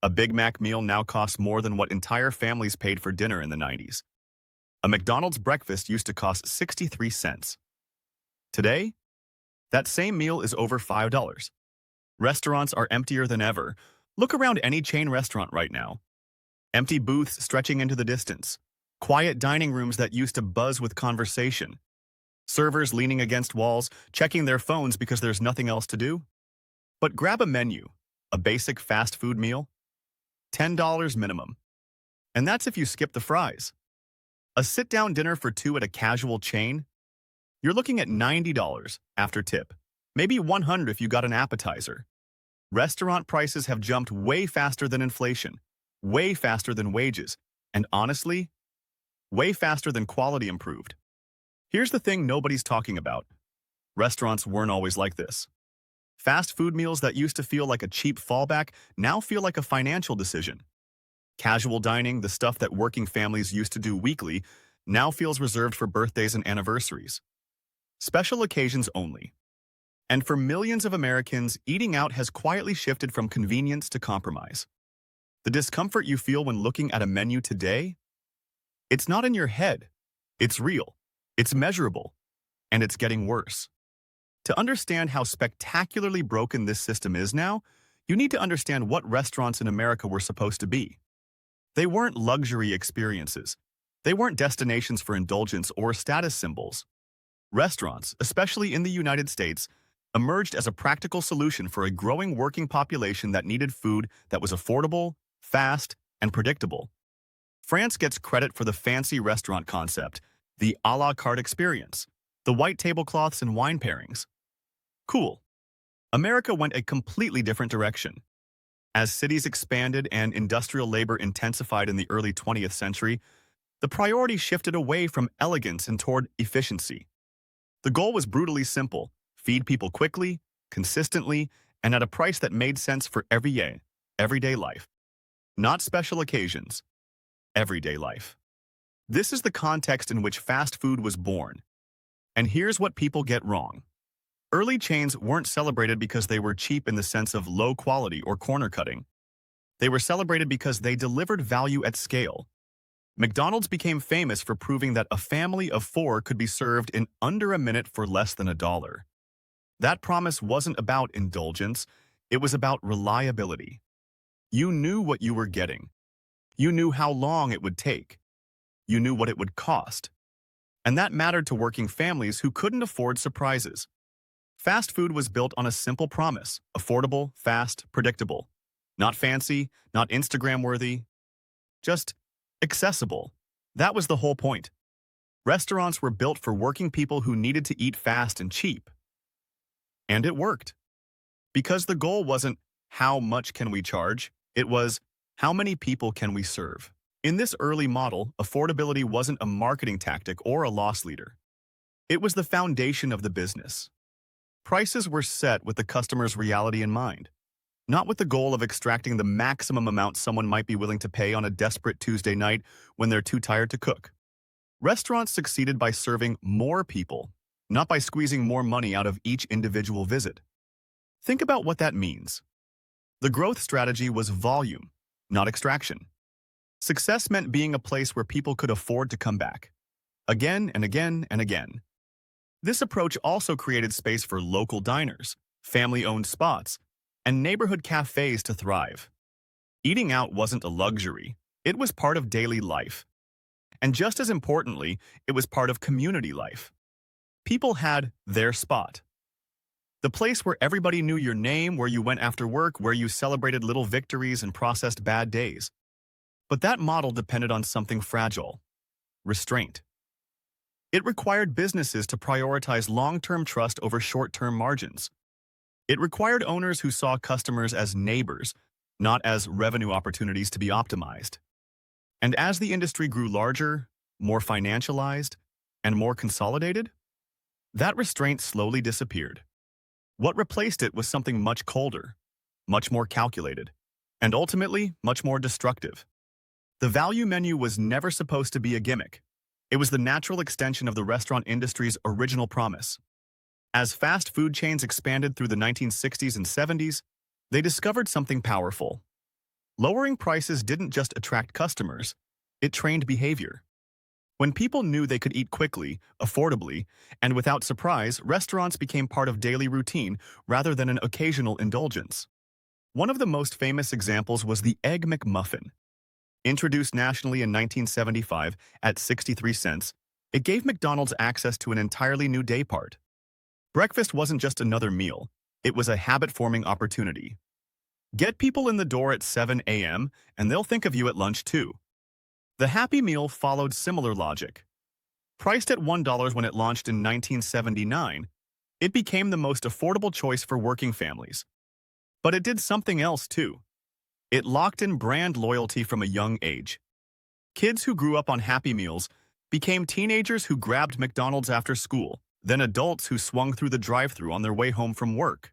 A Big Mac meal now costs more than what entire families paid for dinner in the 90s. A McDonald's breakfast used to cost 63 cents. Today, that same meal is over $5. Restaurants are emptier than ever. Look around any chain restaurant right now. Empty booths stretching into the distance. Quiet dining rooms that used to buzz with conversation. Servers leaning against walls, checking their phones because there's nothing else to do. But grab a menu, a basic fast food meal, $10 minimum. And that's if you skip the fries. A sit-down dinner for two at a casual chain, you're looking at $90 after tip, maybe $100 if you got an appetizer. Restaurant prices have jumped way faster than inflation, way faster than wages, and honestly, way faster than quality improved. Here's the thing nobody's talking about. Restaurants weren't always like this. Fast food meals that used to feel like a cheap fallback now feel like a financial decision. Casual dining, the stuff that working families used to do weekly, now feels reserved for birthdays and anniversaries. Special occasions only. And for millions of Americans, eating out has quietly shifted from convenience to compromise. The discomfort you feel when looking at a menu today? It's not in your head. It's real. It's measurable. And it's getting worse. To understand how spectacularly broken this system is now, you need to understand what restaurants in America were supposed to be. They weren't luxury experiences. They weren't destinations for indulgence or status symbols. Restaurants, especially in the United States, emerged as a practical solution for a growing working population that needed food that was affordable, fast, and predictable. France gets credit for the fancy restaurant concept, the a la carte experience, the white tablecloths and wine pairings. Cool. America went a completely different direction. As cities expanded and industrial labor intensified in the early 20th century, the priority shifted away from elegance and toward efficiency. The goal was brutally simple: feed people quickly, consistently, and at a price that made sense for everyday life. Not special occasions, everyday life. This is the context in which fast food was born. And here's what people get wrong. Early chains weren't celebrated because they were cheap in the sense of low quality or corner cutting. They were celebrated because they delivered value at scale. McDonald's became famous for proving that a family of four could be served in under a minute for less than $1. That promise wasn't about indulgence, it was about reliability. You knew what you were getting. You knew how long it would take. You knew what it would cost. And that mattered to working families who couldn't afford surprises. Fast food was built on a simple promise: affordable, fast, predictable. Not fancy, not Instagram-worthy, just accessible. That was the whole point. Restaurants were built for working people who needed to eat fast and cheap. And it worked. Because the goal wasn't how much can we charge, it was how many people can we serve. In this early model, affordability wasn't a marketing tactic or a loss leader. It was the foundation of the business. Prices were set with the customer's reality in mind, not with the goal of extracting the maximum amount someone might be willing to pay on a desperate Tuesday night when they're too tired to cook. Restaurants succeeded by serving more people, not by squeezing more money out of each individual visit. Think about what that means. The growth strategy was volume, not extraction. Success meant being a place where people could afford to come back, again and again and again. This approach also created space for local diners, family-owned spots, and neighborhood cafes to thrive. Eating out wasn't a luxury, it was part of daily life. And just as importantly, it was part of community life. People had their spot. The place where everybody knew your name, where you went after work, where you celebrated little victories and processed bad days. But that model depended on something fragile: restraint. It required businesses to prioritize long-term trust over short-term margins. It required owners who saw customers as neighbors, not as revenue opportunities to be optimized. And as the industry grew larger, more financialized, and more consolidated, that restraint slowly disappeared. What replaced it was something much colder, much more calculated, and ultimately much more destructive. The value menu was never supposed to be a gimmick. It was the natural extension of the restaurant industry's original promise. As fast food chains expanded through the 1960s and 70s, they discovered something powerful. Lowering prices didn't just attract customers, it trained behavior. When people knew they could eat quickly, affordably, and without surprise, restaurants became part of daily routine rather than an occasional indulgence. One of the most famous examples was the Egg McMuffin. Introduced nationally in 1975 at 63 cents, it gave McDonald's access to an entirely new daypart. Breakfast wasn't just another meal, it was a habit-forming opportunity. Get people in the door at 7 a.m., and they'll think of you at lunch too. The Happy Meal followed similar logic. Priced at $1 when it launched in 1979, it became the most affordable choice for working families. But it did something else too. It locked in brand loyalty from a young age. Kids who grew up on Happy Meals became teenagers who grabbed McDonald's after school, then adults who swung through the drive-thru on their way home from work.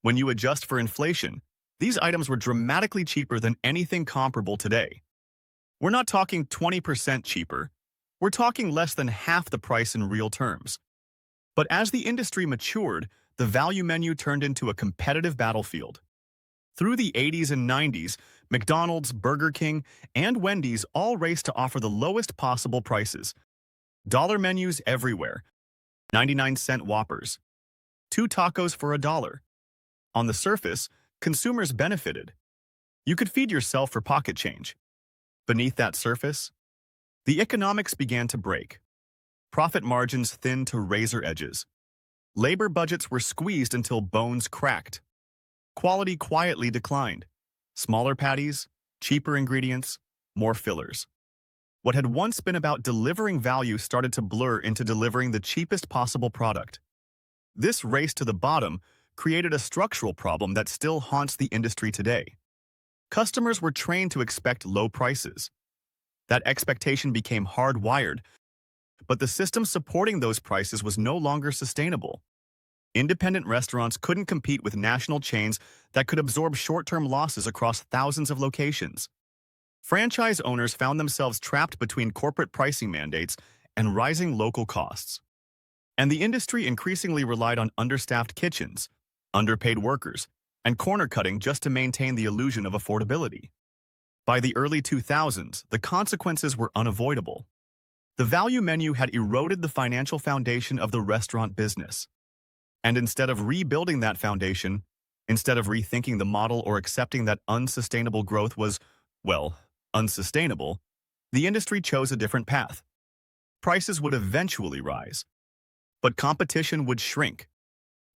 When you adjust for inflation, these items were dramatically cheaper than anything comparable today. We're not talking 20% cheaper. We're talking less than half the price in real terms. But as the industry matured, the value menu turned into a competitive battlefield. Through the 80s and 90s, McDonald's, Burger King, and Wendy's all raced to offer the lowest possible prices. Dollar menus everywhere. 99-cent Whoppers. 2 tacos for $1. On the surface, consumers benefited. You could feed yourself for pocket change. Beneath that surface, the economics began to break. Profit margins thinned to razor edges. Labor budgets were squeezed until bones cracked. Quality quietly declined. Smaller patties, cheaper ingredients, more fillers. What had once been about delivering value started to blur into delivering the cheapest possible product. This race to the bottom created a structural problem that still haunts the industry today. Customers were trained to expect low prices. That expectation became hardwired, but the system supporting those prices was no longer sustainable. Independent restaurants couldn't compete with national chains that could absorb short-term losses across thousands of locations. Franchise owners found themselves trapped between corporate pricing mandates and rising local costs. And the industry increasingly relied on understaffed kitchens, underpaid workers, and corner cutting just to maintain the illusion of affordability. By the early 2000s, the consequences were unavoidable. The value menu had eroded the financial foundation of the restaurant business. And instead of rebuilding that foundation, instead of rethinking the model or accepting that unsustainable growth was, well, unsustainable, the industry chose a different path. Prices would eventually rise, but competition would shrink.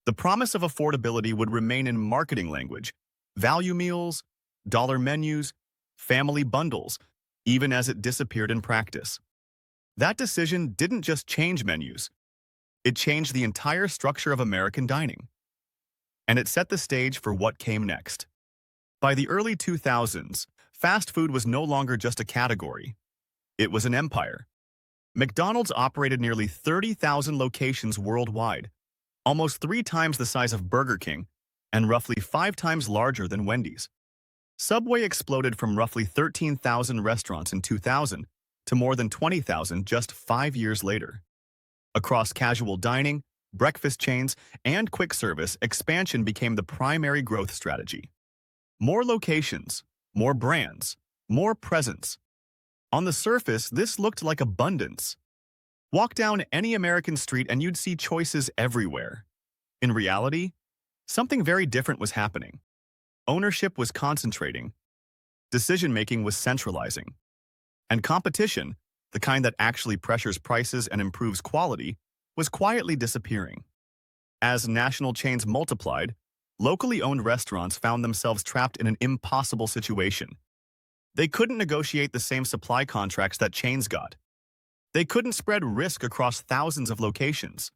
The promise of affordability would remain in marketing language: value meals, dollar menus, family bundles, even as it disappeared in practice. That decision didn't just change menus. It changed the entire structure of American dining. And it set the stage for what came next. By the early 2000s, fast food was no longer just a category. It was an empire. McDonald's operated nearly 30,000 locations worldwide, almost 3 times the size of Burger King, and roughly 5 times larger than Wendy's. Subway exploded from roughly 13,000 restaurants in 2000 to more than 20,000 just 5 years later. Across casual dining, breakfast chains, and quick service, expansion became the primary growth strategy. More locations, more brands, more presence. On the surface, this looked like abundance. Walk down any American street and you'd see choices everywhere. In reality, something very different was happening. Ownership was concentrating. Decision-making was centralizing. And competition, the kind that actually pressures prices and improves quality, was quietly disappearing. As national chains multiplied, locally owned restaurants found themselves trapped in an impossible situation. They couldn't negotiate the same supply contracts that chains got. They couldn't spread risk across thousands of locations.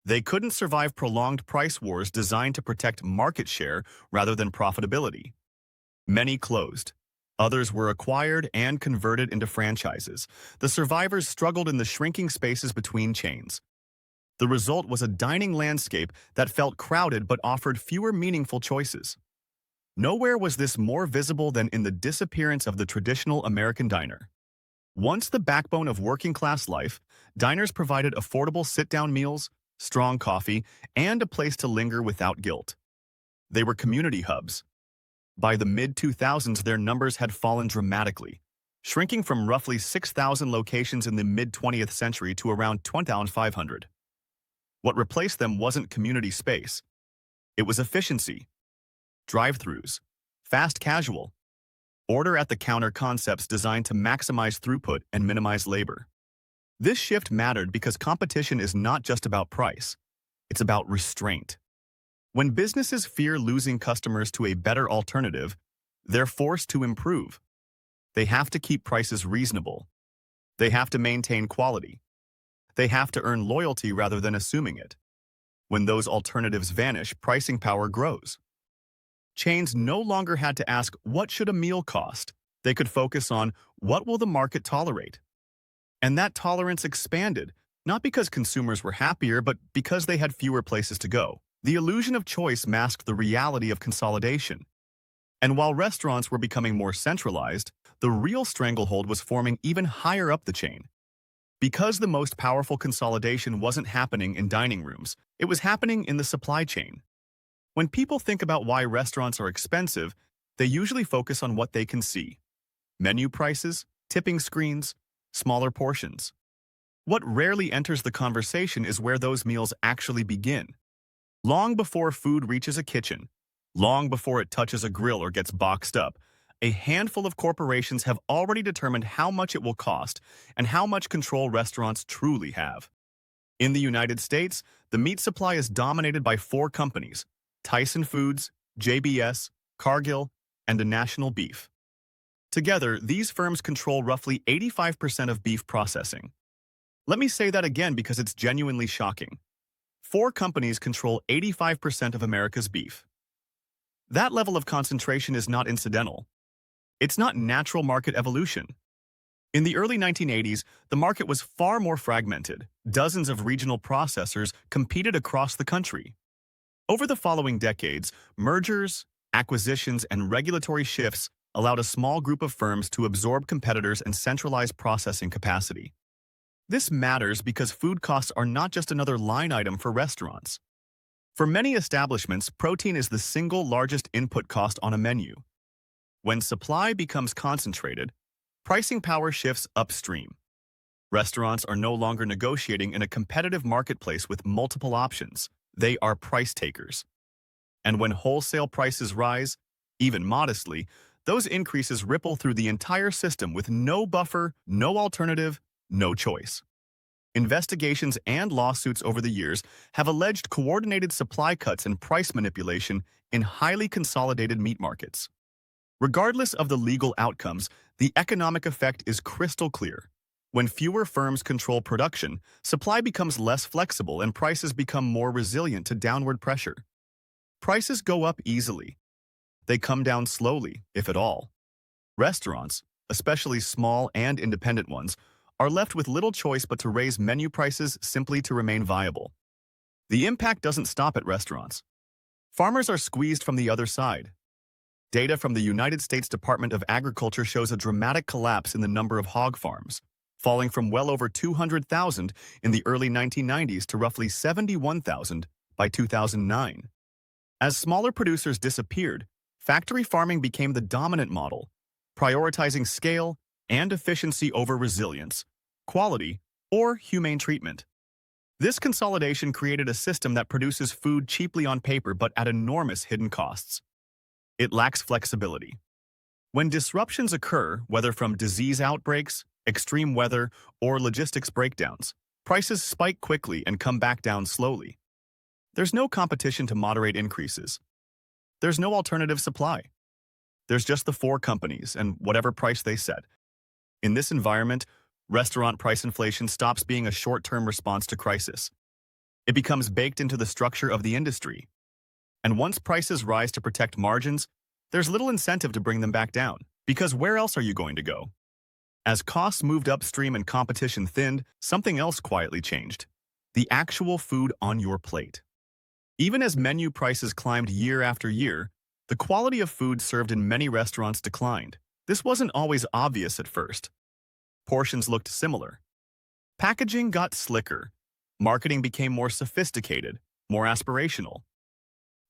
They couldn't survive prolonged price wars designed to protect market share rather than profitability. Many closed. Others were acquired and converted into franchises. The survivors struggled in the shrinking spaces between chains. The result was a dining landscape that felt crowded but offered fewer meaningful choices. Nowhere was this more visible than in the disappearance of the traditional American diner. Once the backbone of working-class life, diners provided affordable sit-down meals, strong coffee, and a place to linger without guilt. They were community hubs. By the mid-2000s, their numbers had fallen dramatically, shrinking from roughly 6,000 locations in the mid-20th century to around 2,500. What replaced them wasn't community space. It was efficiency, drive-thrus, fast casual, order-at-the-counter concepts designed to maximize throughput and minimize labor. This shift mattered because competition is not just about price, it's about restraint. When businesses fear losing customers to a better alternative, they're forced to improve. They have to keep prices reasonable. They have to maintain quality. They have to earn loyalty rather than assuming it. When those alternatives vanish, pricing power grows. Chains no longer had to ask, what should a meal cost? They could focus on, what will the market tolerate? And that tolerance expanded, not because consumers were happier, but because they had fewer places to go. The illusion of choice masked the reality of consolidation. And while restaurants were becoming more centralized, the real stranglehold was forming even higher up the chain. Because the most powerful consolidation wasn't happening in dining rooms, it was happening in the supply chain. When people think about why restaurants are expensive, they usually focus on what they can see: menu prices, tipping screens, smaller portions. What rarely enters the conversation is where those meals actually begin. Long before food reaches a kitchen, long before it touches a grill or gets boxed up, a handful of corporations have already determined how much it will cost and how much control restaurants truly have. In the United States, the meat supply is dominated by 4 companies: Tyson Foods, JBS, Cargill, and a National Beef. Together, these firms control roughly 85% of beef processing. Let me say that again because it's genuinely shocking. 4 companies control 85% of America's beef. That level of concentration is not incidental. It's not natural market evolution. In the early 1980s, the market was far more fragmented. Dozens of regional processors competed across the country. Over the following decades, mergers, acquisitions, and regulatory shifts allowed a small group of firms to absorb competitors and centralize processing capacity. This matters because food costs are not just another line item for restaurants. For many establishments, protein is the single largest input cost on a menu. When supply becomes concentrated, pricing power shifts upstream. Restaurants are no longer negotiating in a competitive marketplace with multiple options. They are price takers. And when wholesale prices rise, even modestly, those increases ripple through the entire system with no buffer, no alternative, no choice. Investigations and lawsuits over the years have alleged coordinated supply cuts and price manipulation in highly consolidated meat markets. Regardless of the legal outcomes, the economic effect is crystal clear. When fewer firms control production, supply becomes less flexible and prices become more resilient to downward pressure. Prices go up easily. They come down slowly, if at all. Restaurants, especially small and independent ones, are left with little choice but to raise menu prices simply to remain viable. The impact doesn't stop at restaurants. Farmers are squeezed from the other side. Data from the United States Department of Agriculture shows a dramatic collapse in the number of hog farms, falling from well over 200,000 in the early 1990s to roughly 71,000 by 2009. As smaller producers disappeared, factory farming became the dominant model, prioritizing scale and efficiency over resilience, quality, or humane treatment. This consolidation created a system that produces food cheaply on paper but at enormous hidden costs. It lacks flexibility. When disruptions occur, whether from disease outbreaks, extreme weather, or logistics breakdowns, prices spike quickly and come back down slowly. There's no competition to moderate increases. There's no alternative supply. There's just the 4 companies and whatever price they set. In this environment, restaurant price inflation stops being a short-term response to crisis. It becomes baked into the structure of the industry. And once prices rise to protect margins, there's little incentive to bring them back down, because where else are you going to go? As costs moved upstream and competition thinned, something else quietly changed: the actual food on your plate. Even as menu prices climbed year after year, the quality of food served in many restaurants declined. This wasn't always obvious at first. Portions looked similar. Packaging got slicker. Marketing became more sophisticated, more aspirational.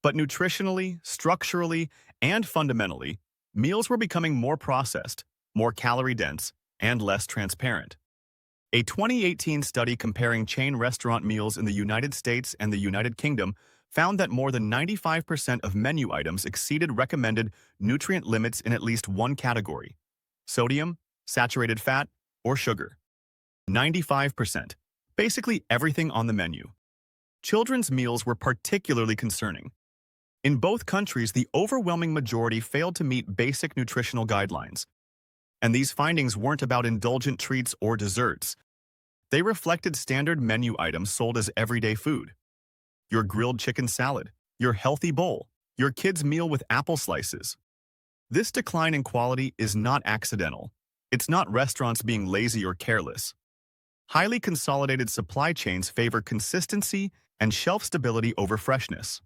But nutritionally, structurally, and fundamentally, meals were becoming more processed, more calorie-dense, and less transparent. A 2018 study comparing chain restaurant meals in the United States and the United Kingdom found that more than 95% of menu items exceeded recommended nutrient limits in at least one category: sodium, saturated fat, or sugar. 95%. Basically everything on the menu. Children's meals were particularly concerning. In both countries, the overwhelming majority failed to meet basic nutritional guidelines. And these findings weren't about indulgent treats or desserts. They reflected standard menu items sold as everyday food. Your grilled chicken salad, your healthy bowl, your kid's meal with apple slices. This decline in quality is not accidental. It's not restaurants being lazy or careless. Highly consolidated supply chains favor consistency and shelf stability over freshness.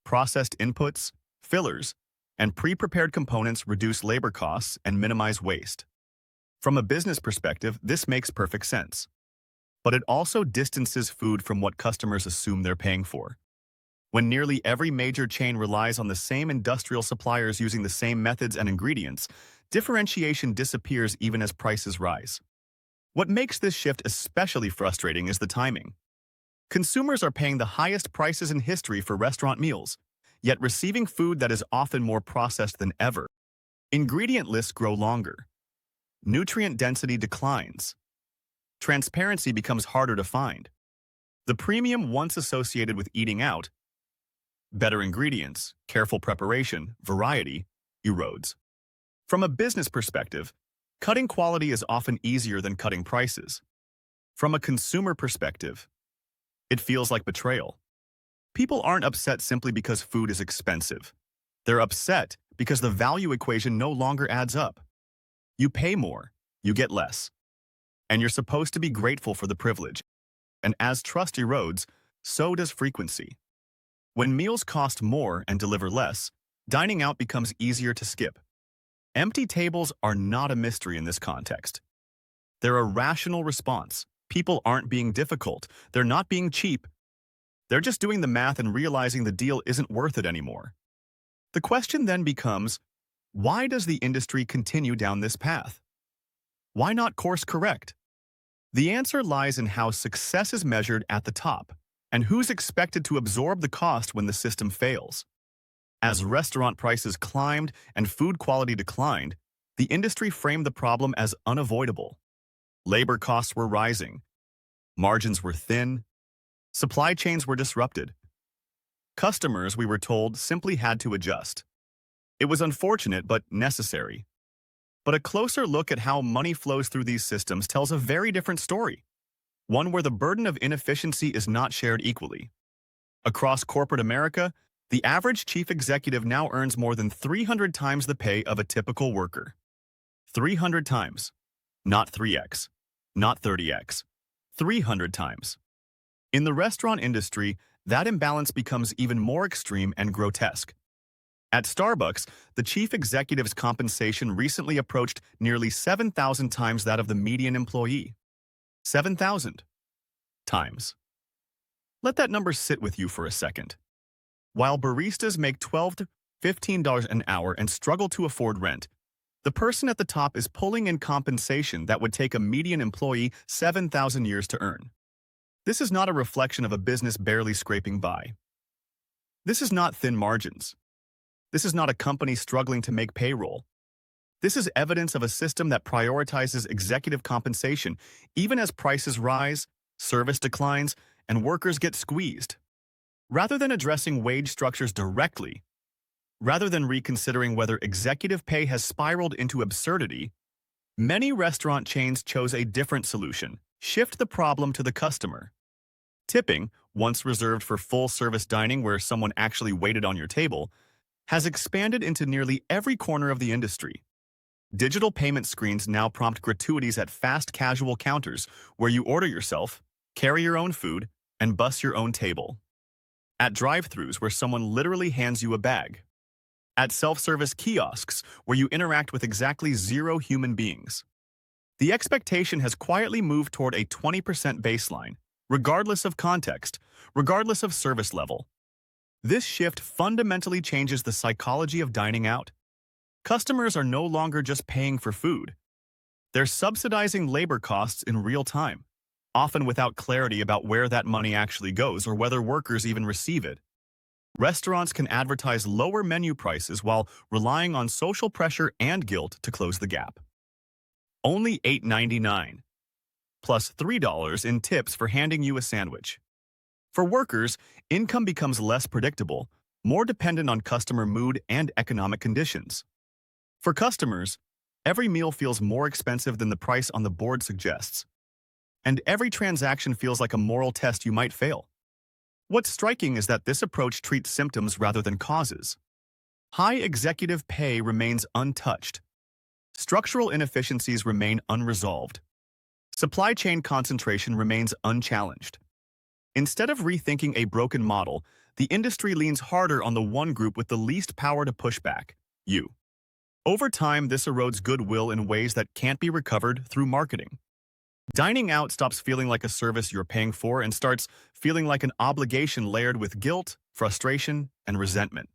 Processed inputs, fillers, and pre-prepared components reduce labor costs and minimize waste. From a business perspective, this makes perfect sense. But it also distances food from what customers assume they're paying for. When nearly every major chain relies on the same industrial suppliers using the same methods and ingredients, differentiation disappears even as prices rise. What makes this shift especially frustrating is the timing. Consumers are paying the highest prices in history for restaurant meals, yet receiving food that is often more processed than ever. Ingredient lists grow longer. Nutrient density declines. Transparency becomes harder to find. The premium once associated with eating out, better ingredients, careful preparation, variety, erodes. From a business perspective, cutting quality is often easier than cutting prices. From a consumer perspective, it feels like betrayal. People aren't upset simply because food is expensive. They're upset because the value equation no longer adds up. You pay more, you get less. And you're supposed to be grateful for the privilege. And as trust erodes, so does frequency. When meals cost more and deliver less, dining out becomes easier to skip. Empty tables are not a mystery in this context. They're a rational response. People aren't being difficult. They're not being cheap. They're just doing the math and realizing the deal isn't worth it anymore. The question then becomes, why does the industry continue down this path? Why not course correct? The answer lies in how success is measured at the top, and who's expected to absorb the cost when the system fails. As restaurant prices climbed and food quality declined, the industry framed the problem as unavoidable. Labor costs were rising. Margins were thin. Supply chains were disrupted. Customers, we were told, simply had to adjust. It was unfortunate but necessary. But a closer look at how money flows through these systems tells a very different story, one where the burden of inefficiency is not shared equally. Across corporate America, the average chief executive now earns more than 300 times the pay of a typical worker. 300 times. Not 3x. Not 30x. 300 times. In the restaurant industry, that imbalance becomes even more extreme and grotesque. At Starbucks, the chief executive's compensation recently approached nearly 7,000 times that of the median employee. 7,000 times. Let that number sit with you for a second. While baristas make $12 to $15 an hour and struggle to afford rent, the person at the top is pulling in compensation that would take a median employee 7,000 years to earn. This is not a reflection of a business barely scraping by. This is not thin margins. This is not a company struggling to make payroll. This is evidence of a system that prioritizes executive compensation even as prices rise, service declines, and workers get squeezed. Rather than addressing wage structures directly, rather than reconsidering whether executive pay has spiraled into absurdity, many restaurant chains chose a different solution: shift the problem to the customer. Tipping, once reserved for full-service dining where someone actually waited on your table, has expanded into nearly every corner of the industry. Digital payment screens now prompt gratuities at fast casual counters where you order yourself, carry your own food, and bus your own table. At drive-thrus where someone literally hands you a bag. At self-service kiosks where you interact with exactly 0 human beings. The expectation has quietly moved toward a 20% baseline, regardless of context, regardless of service level. This shift fundamentally changes the psychology of dining out. Customers are no longer just paying for food. They're subsidizing labor costs in real time, often without clarity about where that money actually goes or whether workers even receive it. Restaurants can advertise lower menu prices while relying on social pressure and guilt to close the gap. Only $8.99, plus $3 in tips for handing you a sandwich. For workers, income becomes less predictable, more dependent on customer mood and economic conditions. For customers, every meal feels more expensive than the price on the board suggests. And every transaction feels like a moral test you might fail. What's striking is that this approach treats symptoms rather than causes. High executive pay remains untouched. Structural inefficiencies remain unresolved. Supply chain concentration remains unchallenged. Instead of rethinking a broken model, the industry leans harder on the one group with the least power to push back: you. Over time, this erodes goodwill in ways that can't be recovered through marketing. Dining out stops feeling like a service you're paying for and starts feeling like an obligation layered with guilt, frustration, and resentment.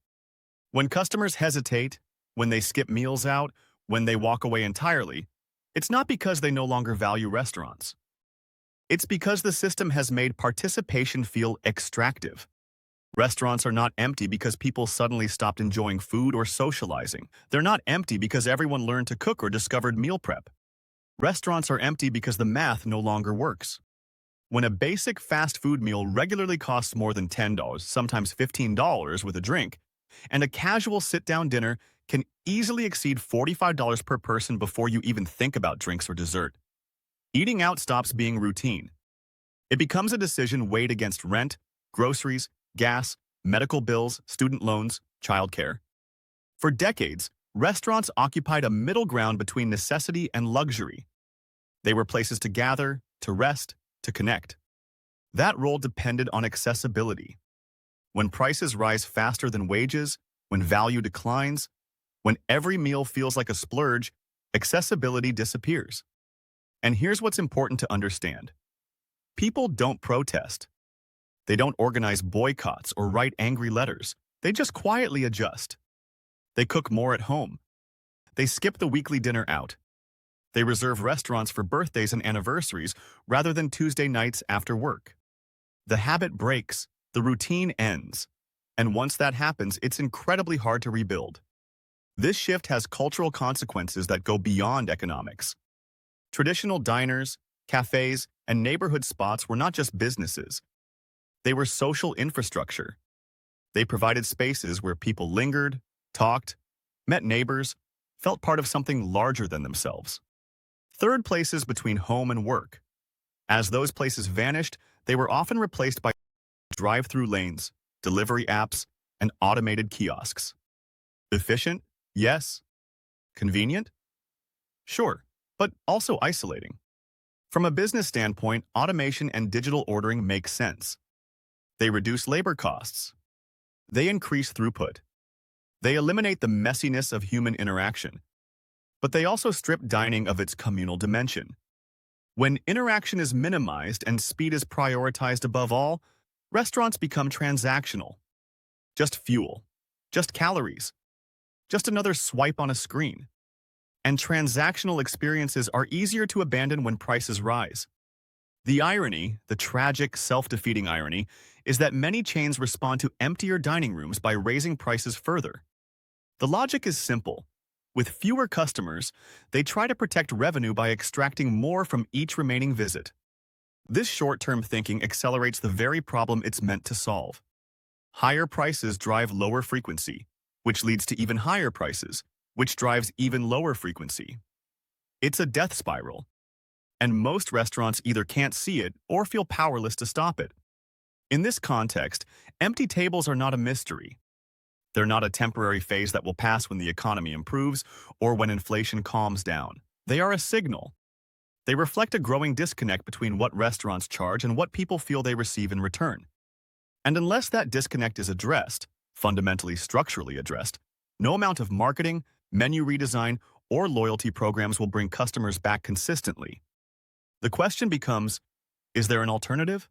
When customers hesitate, when they skip meals out, when they walk away entirely, it's not because they no longer value restaurants. It's because the system has made participation feel extractive. Restaurants are not empty because people suddenly stopped enjoying food or socializing. They're not empty because everyone learned to cook or discovered meal prep. Restaurants are empty because the math no longer works. When a basic fast food meal regularly costs more than $10, sometimes $15 with a drink, and a casual sit-down dinner can easily exceed $45 per person before you even think about drinks or dessert, eating out stops being routine. It becomes a decision weighed against rent, groceries, gas, medical bills, student loans, childcare. For decades, restaurants occupied a middle ground between necessity and luxury. They were places to gather, to rest, to connect. That role depended on accessibility. When prices rise faster than wages, when value declines, when every meal feels like a splurge, accessibility disappears. And here's what's important to understand. People don't protest. They don't organize boycotts or write angry letters. They just quietly adjust. They cook more at home. They skip the weekly dinner out. They reserve restaurants for birthdays and anniversaries rather than Tuesday nights after work. The habit breaks, the routine ends. And once that happens, it's incredibly hard to rebuild. This shift has cultural consequences that go beyond economics. Traditional diners, cafes, and neighborhood spots were not just businesses. They were social infrastructure. They provided spaces where people lingered, talked, met neighbors, felt part of something larger than themselves. Third, places between home and work. As those places vanished, they were often replaced by drive-through lanes, delivery apps, and automated kiosks. Efficient? Yes. Convenient? Sure, but also isolating. From a business standpoint, automation and digital ordering make sense. They reduce labor costs. They increase throughput. They eliminate the messiness of human interaction. But they also strip dining of its communal dimension. When interaction is minimized and speed is prioritized above all, restaurants become transactional. Just fuel. Just calories. Just another swipe on a screen. And transactional experiences are easier to abandon when prices rise. The irony, the tragic, self-defeating irony, is that many chains respond to emptier dining rooms by raising prices further. The logic is simple. With fewer customers, they try to protect revenue by extracting more from each remaining visit. This short-term thinking accelerates the very problem it's meant to solve. Higher prices drive lower frequency, which leads to even higher prices, which drives even lower frequency. It's a death spiral, and most restaurants either can't see it or feel powerless to stop it. In this context, empty tables are not a mystery. They're not a temporary phase that will pass when the economy improves or when inflation calms down. They are a signal. They reflect a growing disconnect between what restaurants charge and what people feel they receive in return. And unless that disconnect is addressed, fundamentally structurally addressed, no amount of marketing, menu redesign, or loyalty programs will bring customers back consistently. The question becomes, is there an alternative?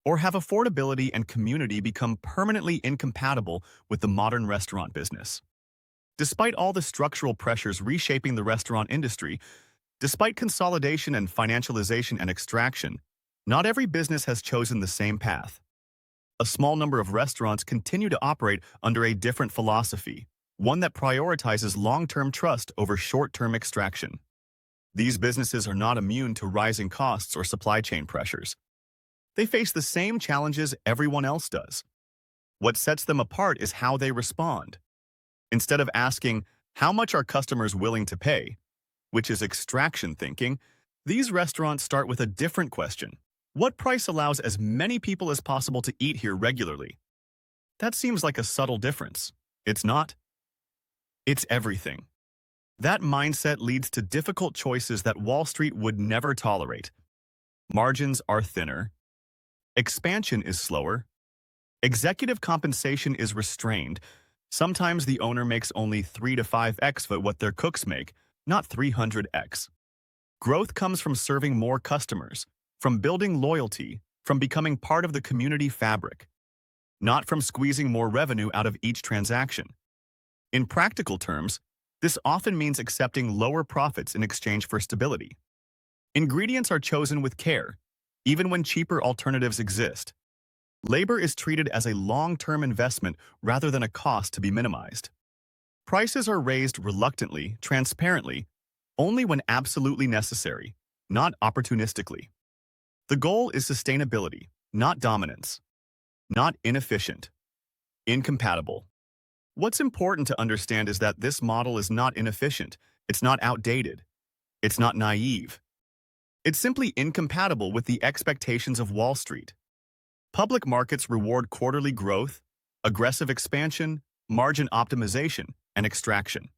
Or have affordability and community become permanently incompatible with the modern restaurant business? Despite all the structural pressures reshaping the restaurant industry, despite consolidation and financialization and extraction, not every business has chosen the same path. A small number of restaurants continue to operate under a different philosophy, one that prioritizes long-term trust over short-term extraction. These businesses are not immune to rising costs or supply chain pressures. They face the same challenges everyone else does. What sets them apart is how they respond. Instead of asking, "How much are customers willing to pay?" which is extraction thinking, these restaurants start with a different question. What price allows as many people as possible to eat here regularly? That seems like a subtle difference. It's not. It's everything. That mindset leads to difficult choices that Wall Street would never tolerate. Margins are thinner. Expansion is slower. Executive compensation is restrained. Sometimes the owner makes only 3 to 5x what their cooks make, not 300x. Growth comes from serving more customers, from building loyalty, from becoming part of the community fabric, not from squeezing more revenue out of each transaction. In practical terms, this often means accepting lower profits in exchange for stability. Ingredients are chosen with care, even when cheaper alternatives exist. Labor is treated as a long-term investment rather than a cost to be minimized. Prices are raised reluctantly, transparently, only when absolutely necessary, not opportunistically. The goal is sustainability, not dominance, not inefficient, incompatible. What's important to understand is that this model is not inefficient, it's not outdated, it's not naive. It's simply incompatible with the expectations of Wall Street. Public markets reward quarterly growth, aggressive expansion, margin optimization, and extraction.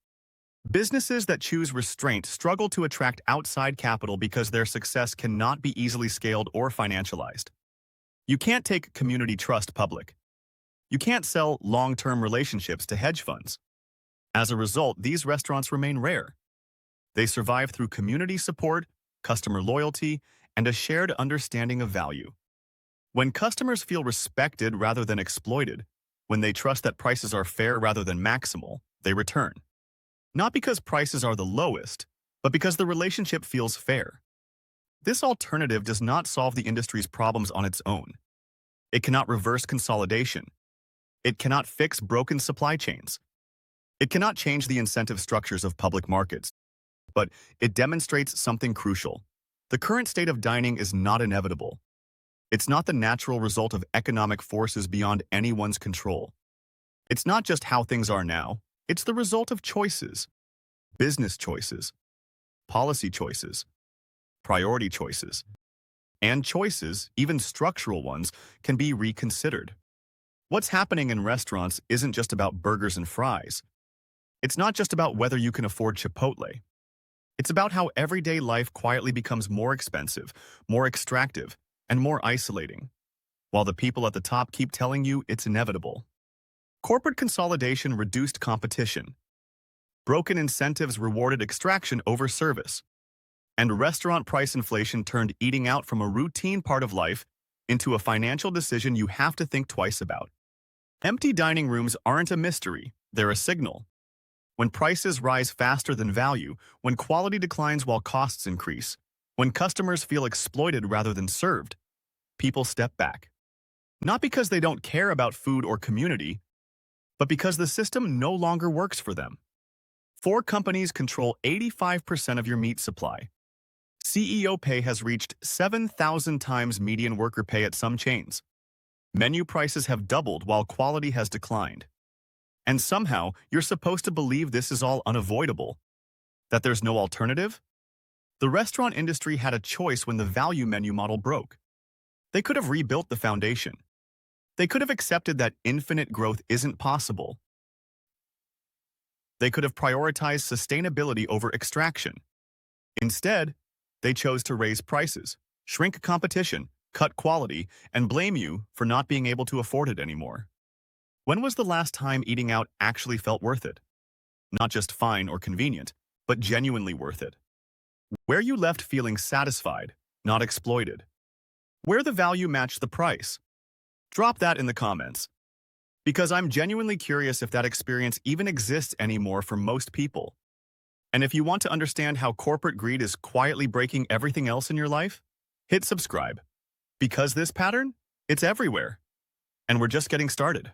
Businesses that choose restraint struggle to attract outside capital because their success cannot be easily scaled or financialized. You can't take community trust public. You can't sell long-term relationships to hedge funds. As a result, these restaurants remain rare. They survive through community support, customer loyalty, and a shared understanding of value. When customers feel respected rather than exploited, when they trust that prices are fair rather than maximal, they return. Not because prices are the lowest, but because the relationship feels fair. This alternative does not solve the industry's problems on its own. It cannot reverse consolidation. It cannot fix broken supply chains. It cannot change the incentive structures of public markets. But it demonstrates something crucial. The current state of dining is not inevitable. It's not the natural result of economic forces beyond anyone's control. It's not just how things are now. It's the result of choices. Business choices. Policy choices. Priority choices. And choices, even structural ones, can be reconsidered. What's happening in restaurants isn't just about burgers and fries. It's not just about whether you can afford Chipotle. It's about how everyday life quietly becomes more expensive, more extractive, and more isolating, while the people at the top keep telling you it's inevitable. Corporate consolidation reduced competition. Broken incentives rewarded extraction over service. And restaurant price inflation turned eating out from a routine part of life into a financial decision you have to think twice about. Empty dining rooms aren't a mystery, they're a signal. When prices rise faster than value, when quality declines while costs increase, when customers feel exploited rather than served, people step back. Not because they don't care about food or community, but because the system no longer works for them. 4 companies control 85% of your meat supply. CEO pay has reached 7,000 times median worker pay at some chains. Menu prices have doubled while quality has declined. And somehow, you're supposed to believe this is all unavoidable, that there's no alternative? The restaurant industry had a choice when the value menu model broke. They could have rebuilt the foundation. They could have accepted that infinite growth isn't possible. They could have prioritized sustainability over extraction. Instead, they chose to raise prices, shrink competition, cut quality, and blame you for not being able to afford it anymore. When was the last time eating out actually felt worth it? Not just fine or convenient, but genuinely worth it. Where you left feeling satisfied, not exploited. Where the value matched the price? Drop that in the comments, because I'm genuinely curious if that experience even exists anymore for most people. And if you want to understand how corporate greed is quietly breaking everything else in your life, hit subscribe. Because this pattern, it's everywhere. And we're just getting started.